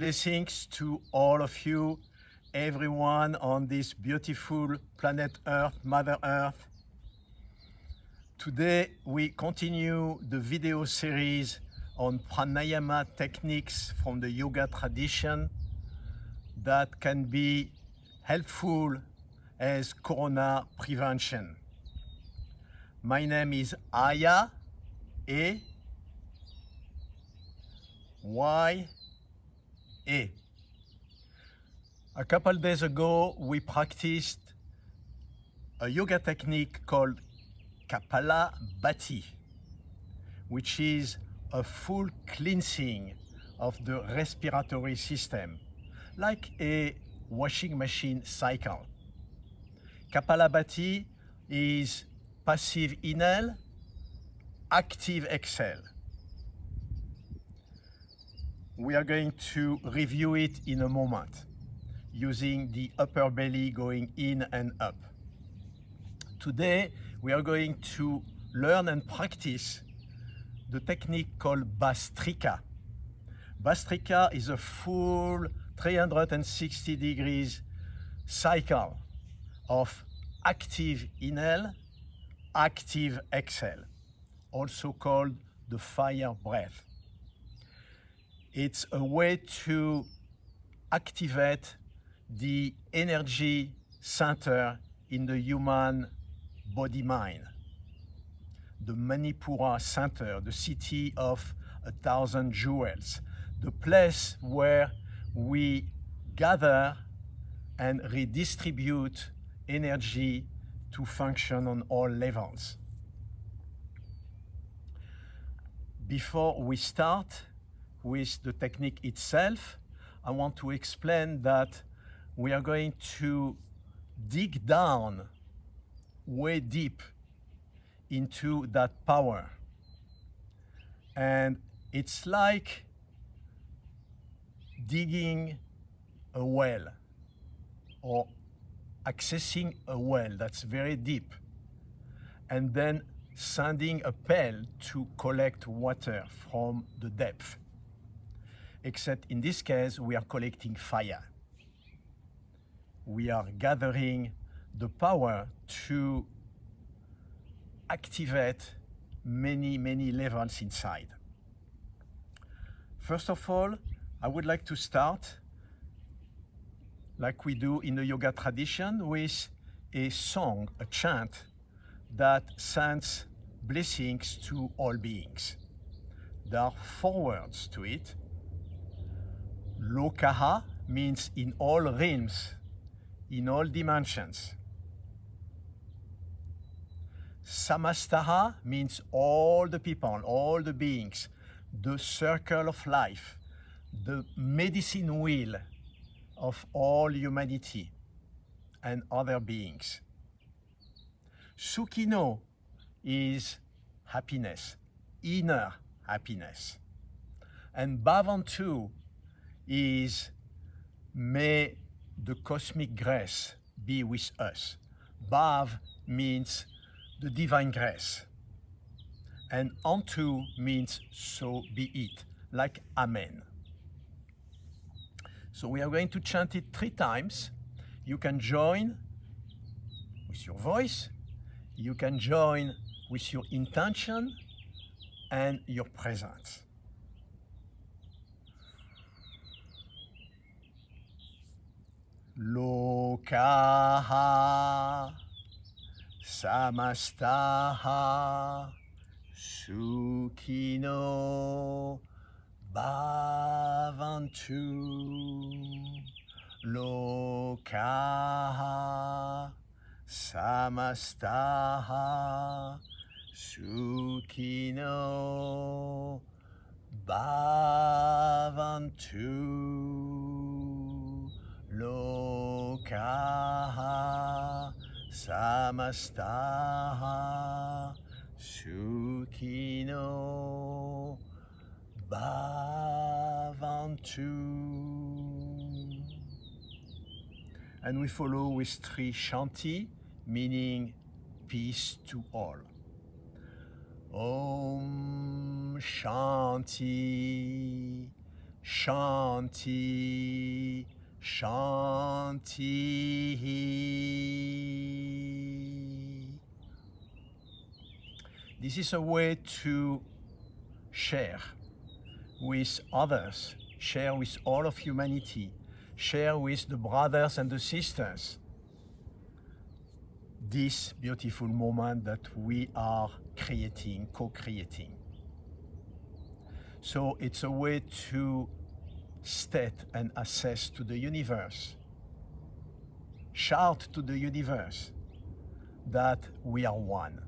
Blessings to all of you, everyone on this beautiful planet Earth, Mother Earth. Today we continue the video series on pranayama techniques from the yoga tradition that can be helpful as corona prevention. My name is Aya, A-Y-A. A couple days ago, we practiced a yoga technique called Kapalabhati, which is a full cleansing of the respiratory system, like a washing machine cycle. Kapalabhati is passive inhale, active exhale. We are going to review it in a moment, using the upper belly going in and up. Today, we are going to learn and practice the technique called Bhastrika. Bhastrika is a full 360 degrees cycle of active inhale, active exhale, also called the fire breath. It's a way to activate the energy center in the human body-mind, the Manipura center, the city of 1,000 jewels, the place where we gather and redistribute energy to function on all levels. Before we start with the technique itself, I want to explain that we are going to dig down way deep into that power. And it's like digging a well or accessing a well that's very deep, and then sending a pail to collect water from the depth. Except in this case, we are collecting fire. We are gathering the power to activate many, many levels inside. First of all, I would like to start, like we do in the yoga tradition, with a song, a chant that sends blessings to all beings. There are 4 words to it. Lokaha means in all realms, in all dimensions. Samastaha means all the people, all the beings, the circle of life, the medicine wheel of all humanity and other beings. Sukhino is happiness, inner happiness. And Bhavantu is may the cosmic grace be with us. Bhav means the divine grace. And Antu means so be it, like Amen. So we are going to chant it 3 times. You can join with your voice, you can join with your intention and your presence. Lokaha samastaha sukhino bhavantu. Lokaha samastaha sukhino bhavantu. Lokaha samastaha sukhino bhavantu. And we follow with 3 shanti, meaning peace to all. Om Shanti Shanti, Shanti. This is a way to share with others, share with all of humanity, share with the brothers and the sisters this beautiful moment that we are creating, co-creating. So it's a way to state and assess to the universe, shout to the universe that we are one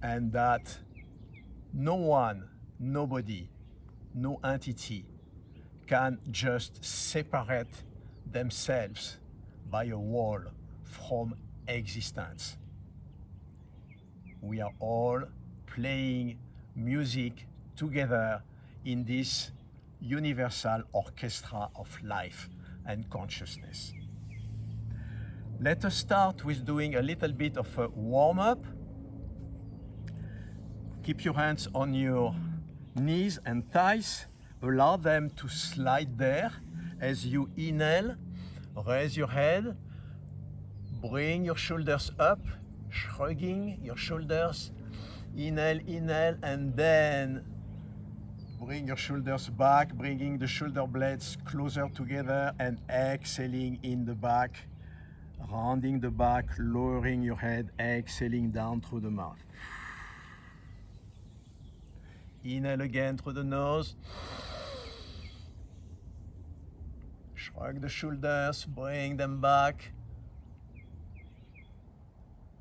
and that no one, nobody, no entity can just separate themselves by a wall from existence. We are all playing music together in this universal orchestra of life and consciousness. Let us start with doing a little bit of a warm-up. Keep your hands on your knees and thighs. Allow them to slide there. As you inhale, raise your head. Bring your shoulders up, shrugging your shoulders. Inhale, inhale, and then bring your shoulders back, bringing the shoulder blades closer together and exhaling in the back, rounding the back, lowering your head, exhaling down through the mouth. Inhale again through the nose. Shrug the shoulders, bring them back.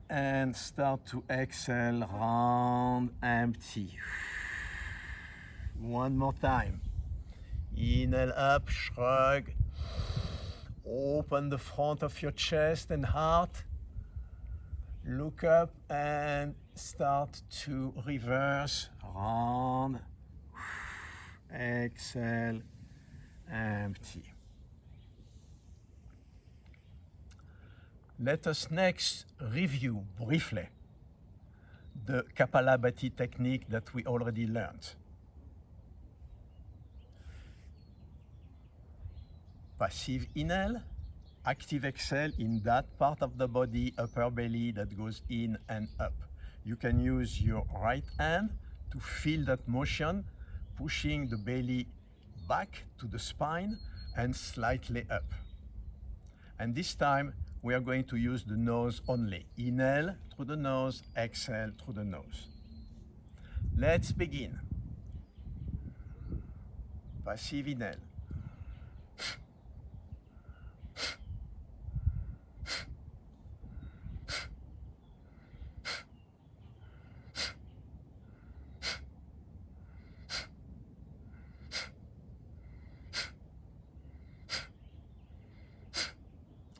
And start to exhale, round, empty. One more time. Inhale up, shrug. Open the front of your chest and heart. Look up and start to reverse, round. Exhale, empty. Let us next review briefly the Kapalabhati technique that we already learned. Passive inhale, active exhale in that part of the body, upper belly, that goes in and up. You can use your right hand to feel that motion, pushing the belly back to the spine and slightly up. And this time, we are going to use the nose only. Inhale through the nose, exhale through the nose. Let's begin. Passive inhale.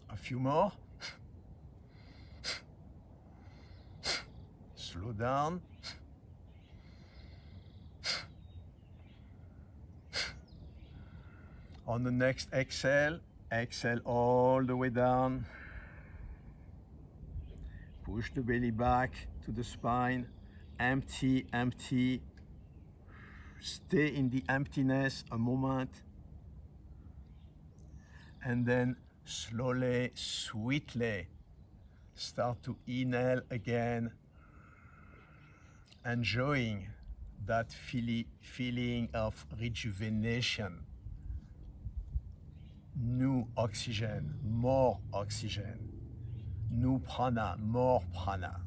A few more. Slow down. On the next exhale, exhale all the way down. Push the belly back to the spine. Empty, empty. Stay in the emptiness a moment. And then slowly, sweetly, start to inhale again, enjoying that feeling of rejuvenation. New oxygen, more oxygen. New prana, more prana.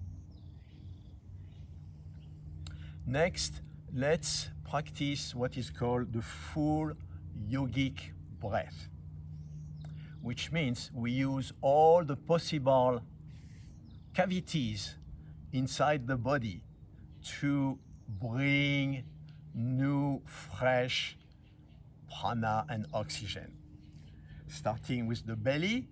Next, let's practice what is called the full yogic breath, which means we use all the possible cavities inside the body to bring new, fresh prana and oxygen. Starting with the belly,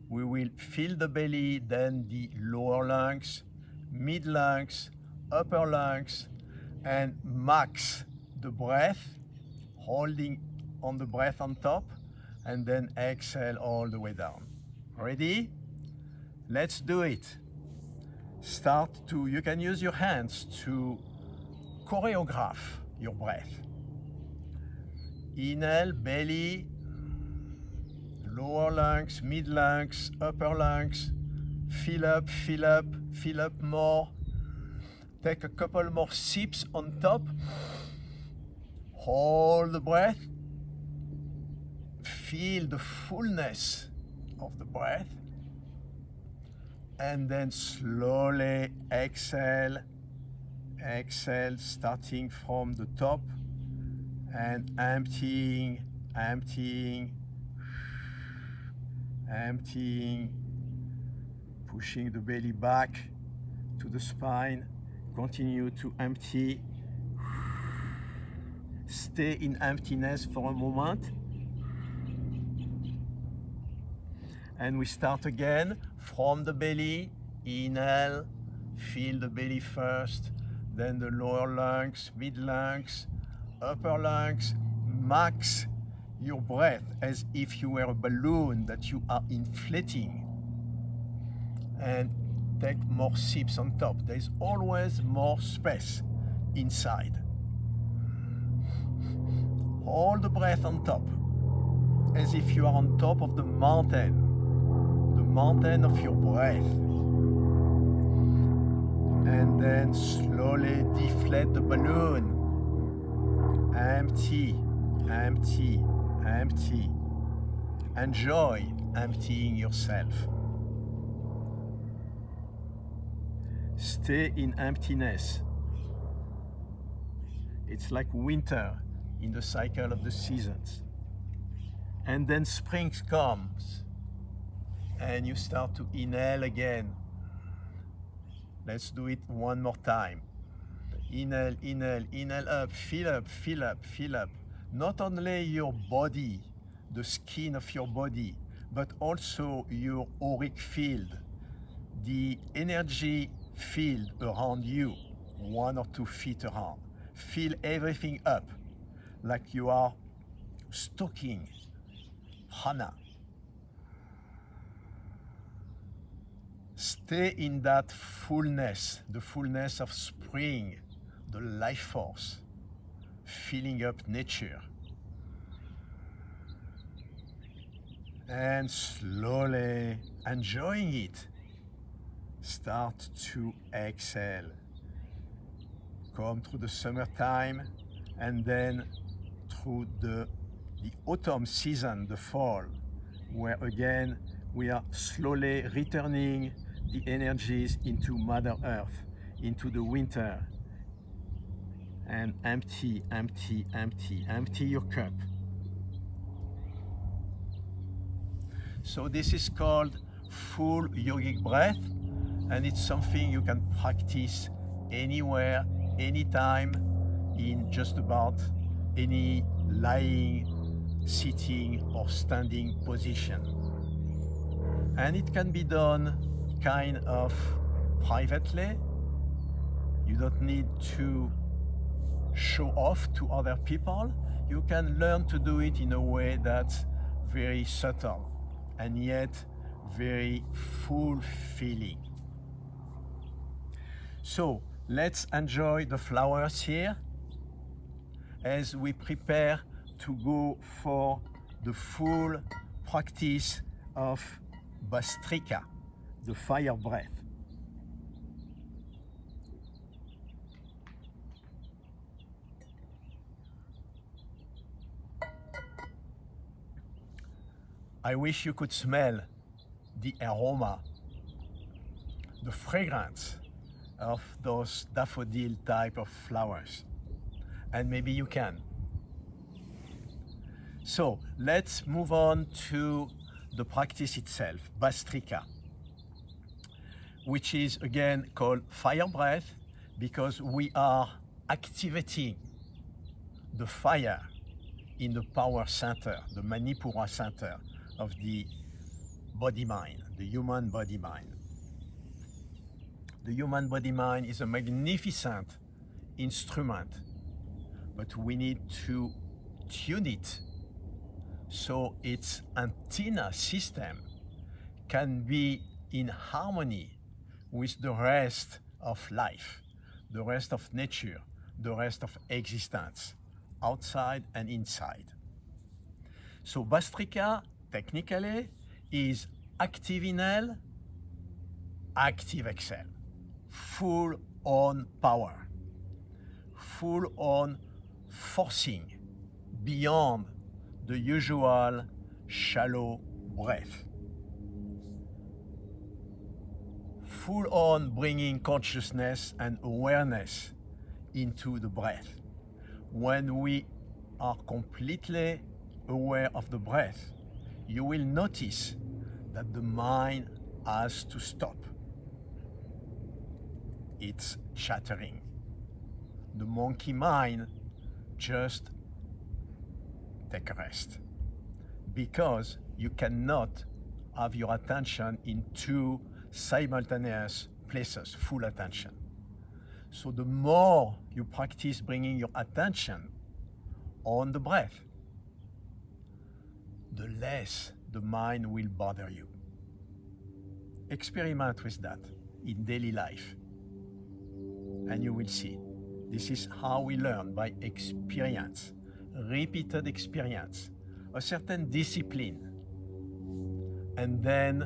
we will fill the belly, then the lower lungs, mid lungs, upper lungs, and max the breath, holding on the breath on top, and then exhale all the way down. Ready? Let's do it. You can use your hands to choreograph your breath. Inhale, belly, lower lungs, mid lungs, upper lungs. Fill up, fill up, fill up more. Take a couple more sips on top. Hold the breath. Feel the fullness of the breath. And then slowly exhale. Exhale, starting from the top and emptying, emptying, emptying, pushing the belly back to the spine. Continue to empty. Stay in emptiness for a moment. And we start again from the belly. Inhale, feel the belly first, then the lower lungs, mid lungs, upper lungs. Max your breath as if you were a balloon that you are inflating. And take more sips on top. There's always more space inside. Hold the breath on top, as if you are on top of the mountain of your breath. And then slowly deflate the balloon. Empty, empty, empty. Enjoy emptying yourself. Stay in emptiness. It's like winter in the cycle of the seasons. And then spring comes and you start to inhale again. Let's do it one more time. Inhale, inhale, inhale up, fill up, fill up, fill up. Not only your body, the skin of your body, but also your auric field, the energy field around you, 1 or 2 feet around. Fill everything up like you are stoking prana. Stay in that fullness, the fullness of spring, the life force, filling up nature. And slowly enjoying it, start to exhale. Come through the summertime and then through the autumn season, the fall, where again we are slowly returning the energies into Mother Earth, into the winter. And empty, empty, empty, empty your cup. So this is called full yogic breath, and it's something you can practice anywhere, anytime, in just about any lying, sitting, or standing position. And it can be done kind of privately. You don't need to show off to other people. You can learn to do it in a way that's very subtle and yet very fulfilling. So let's enjoy the flowers here as we prepare to go for the full practice of Bhastrika, the fire breath. I wish you could smell the aroma, the fragrance of those daffodil type of flowers. And maybe you can. So let's move on to the practice itself, Bhastrika, which is again called fire breath because we are activating the fire in the power center, the Manipura center of the body-mind, the human body-mind. The human body-mind is a magnificent instrument, but we need to tune it so its antenna system can be in harmony with the rest of life, the rest of nature, the rest of existence, outside and inside. So Bastrika, technically, is active inhale, active exhale. Full on power. Full on forcing beyond the usual shallow breath. Full on bringing consciousness and awareness into the breath. When we are completely aware of the breath, you will notice that the mind has to stop. It's chattering. The monkey mind just take a rest, because you cannot have your attention in two simultaneous places, full attention. So the more you practice bringing your attention on the breath, the less the mind will bother you. Experiment with that in daily life, and you will see. This is how we learn, by experience, repeated experience, a certain discipline, and then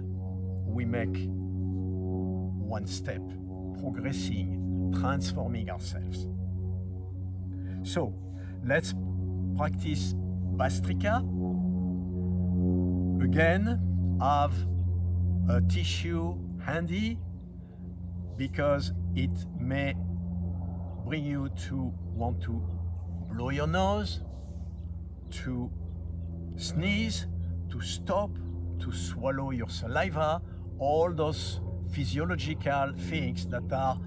we make one step, progressing, transforming ourselves. So let's practice Bastrika. Again, have a tissue handy, because it may bring you to want to blow your nose, to sneeze, to stop, to swallow your saliva, all those physiological things that are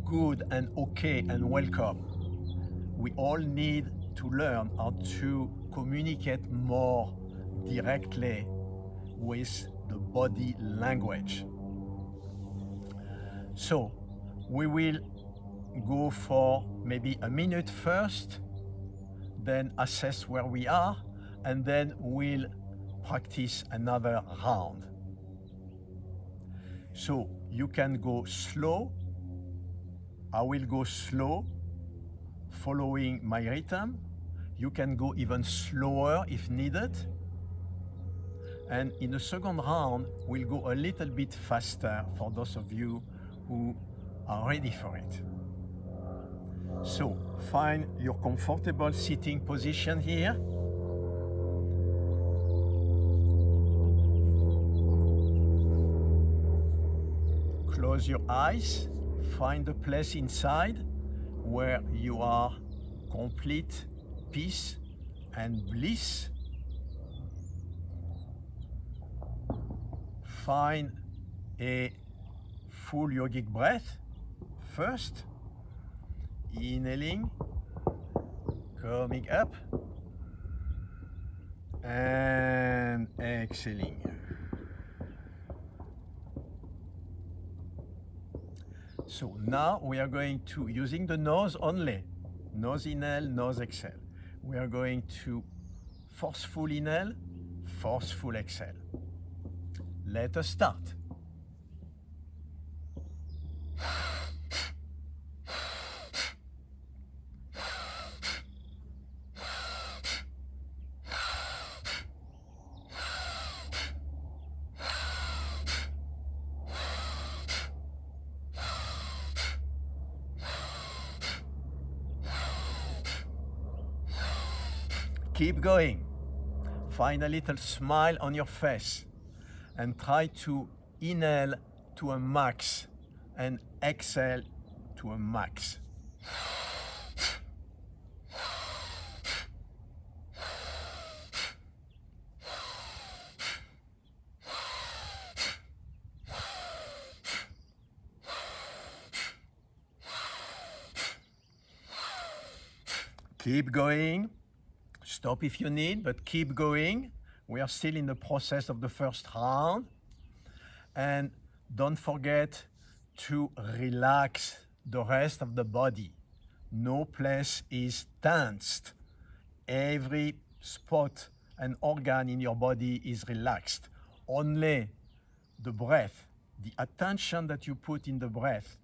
good and okay and welcome. We all need to learn how to communicate more directly with the body language. So we will go for maybe a minute first, then assess where we are, and then we'll practice another round. So you can go slow. I will go slow, following my rhythm. You can go even slower if needed. And in the second round, we'll go a little bit faster for those of you who are ready for it. So find your comfortable sitting position here. Close your eyes. Find a place inside where you are complete peace and bliss. Find a full yogic breath first. Inhaling, coming up, and exhaling. So now we are going to, using the nose only, nose inhale, nose exhale. We are going to forceful inhale, forceful exhale. Let us start. Keep going. Find a little smile on your face and try to inhale to a max and exhale to a max. Keep going. Stop if you need, but keep going. We are still in the process of the first round. And don't forget to relax the rest of the body. No place is tensed. Every spot and organ in your body is relaxed. Only the breath, the attention that you put in the breath,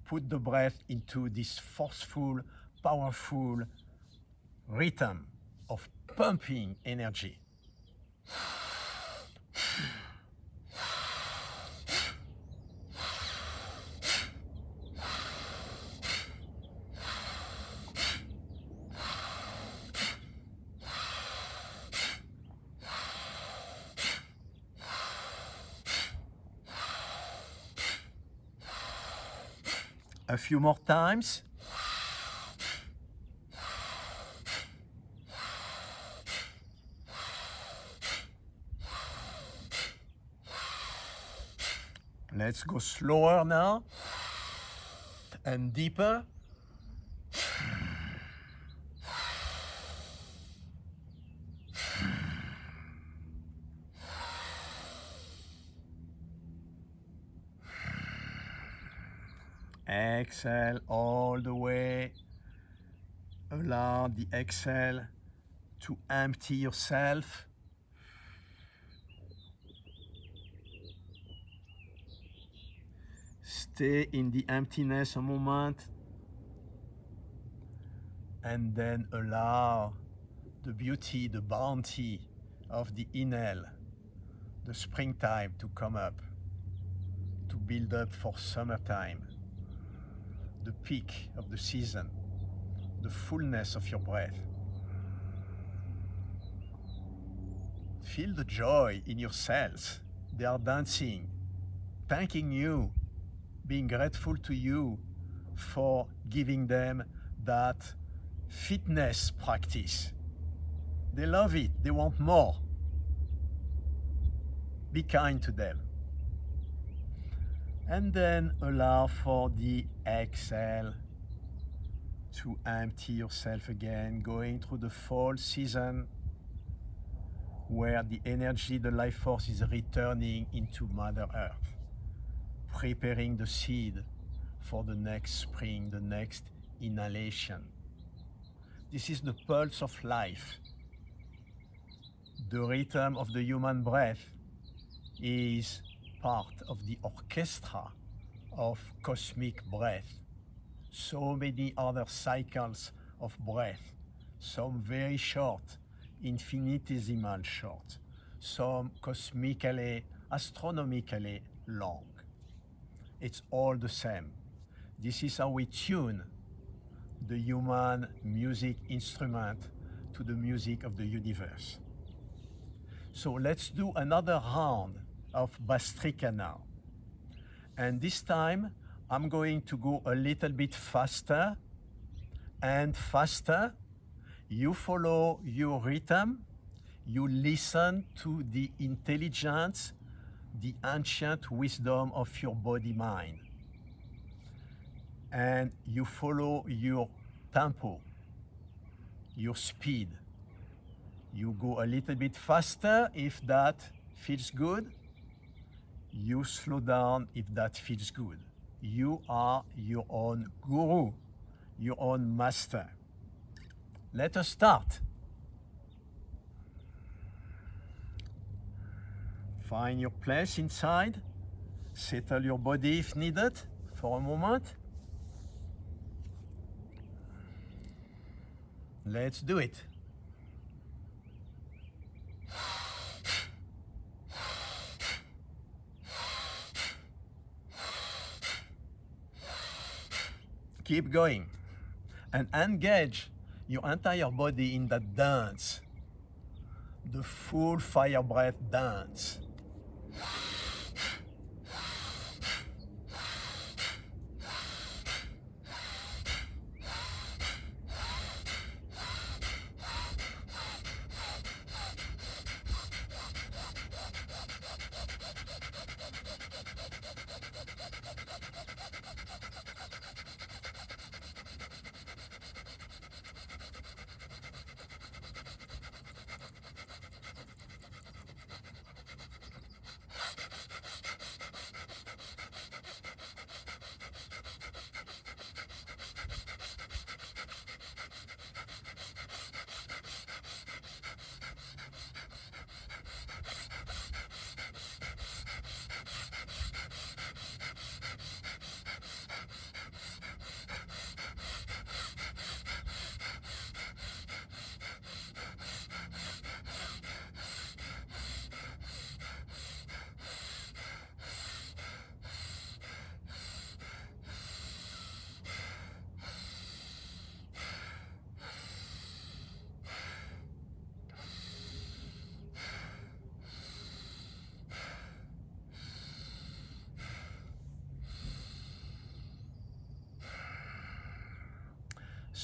put the breath into this forceful, powerful rhythm of pumping energy. A few more times. Let's go slower now and deeper. Exhale all the way. Allow the exhale to empty yourself. Stay in the emptiness a moment. And then allow the beauty, the bounty of the inhale, the springtime to come up, to build up for summertime, the peak of the season, the fullness of your breath. Feel the joy in your cells. They are dancing, thanking you, being grateful to you for giving them that fitness practice. They love it. They want more. Be kind to them. And then allow for the exhale to empty yourself again, going through the fall season where the energy, the life force is returning into Mother Earth, preparing the seed for the next spring, the next inhalation. This is the pulse of life. The rhythm of the human breath is part of the orchestra of cosmic breath. So many other cycles of breath, some very short, infinitesimal short, some cosmically, astronomically long. It's all the same. This is how we tune the human music instrument to the music of the universe. So let's do another round of Bhastrika now. And this time, I'm going to go a little bit faster and faster. You follow your rhythm. You listen to the intelligence, the ancient wisdom of your body-mind. And you follow your tempo, your speed. You go a little bit faster if that feels good. You slow down if that feels good. You are your own guru, your own master. Let us start. Find your place inside. Settle your body if needed for a moment. Let's do it. Keep going and engage your entire body in that dance, the full fire breath dance.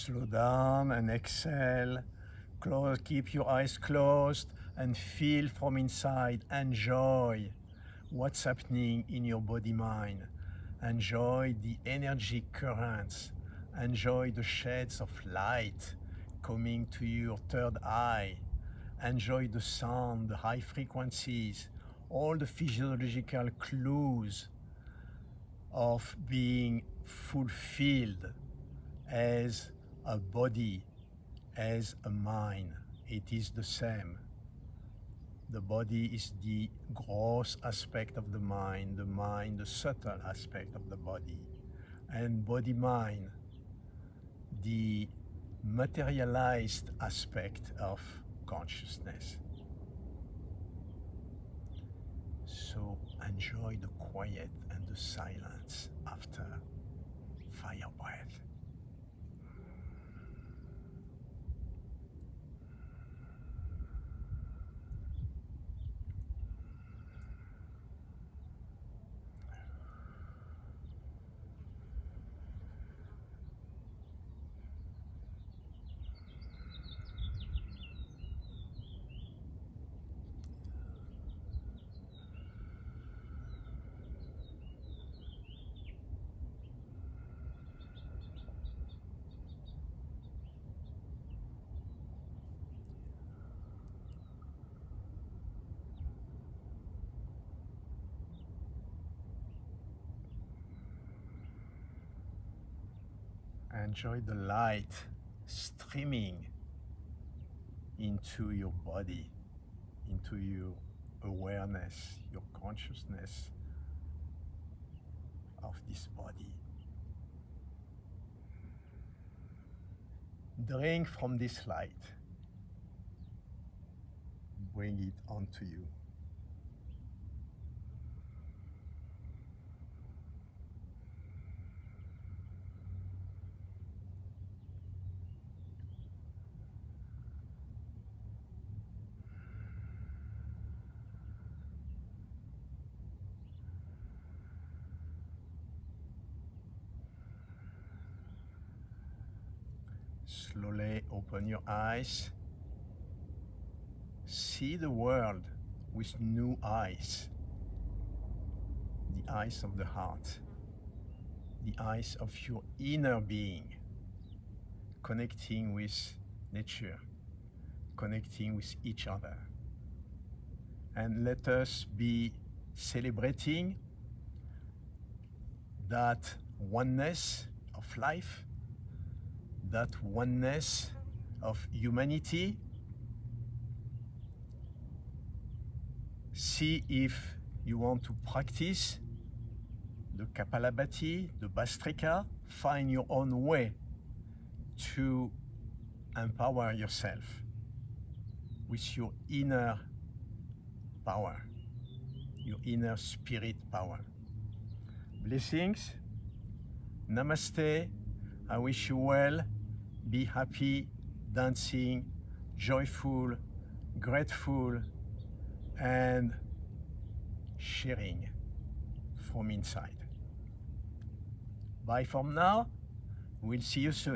Slow down and exhale. Keep your eyes closed and feel from inside. Enjoy what's happening in your body-mind. Enjoy the energy currents. Enjoy the shades of light coming to your third eye. Enjoy the sound, the high frequencies, all the physiological clues of being fulfilled as a body, as a mind. It is the same. The body is the gross aspect of the mind, the subtle aspect of the body, and body-mind, the materialized aspect of consciousness. So enjoy the quiet and the silence after fire breath. Enjoy the light streaming into your body, into your awareness, your consciousness of this body. Drink from this light. Bring it onto you. Slowly open your eyes. See the world with new eyes. The eyes of the heart. The eyes of your inner being. Connecting with nature. Connecting with each other. And let us be celebrating that oneness of life, that oneness of humanity. See if you want to practice the Kapalabhati, the Bhastrika. Find your own way to empower yourself with your inner power, your inner spirit power. Blessings. Namaste. I wish you well. Be happy, dancing, joyful, grateful, and sharing from inside. Bye for now. We'll see you soon.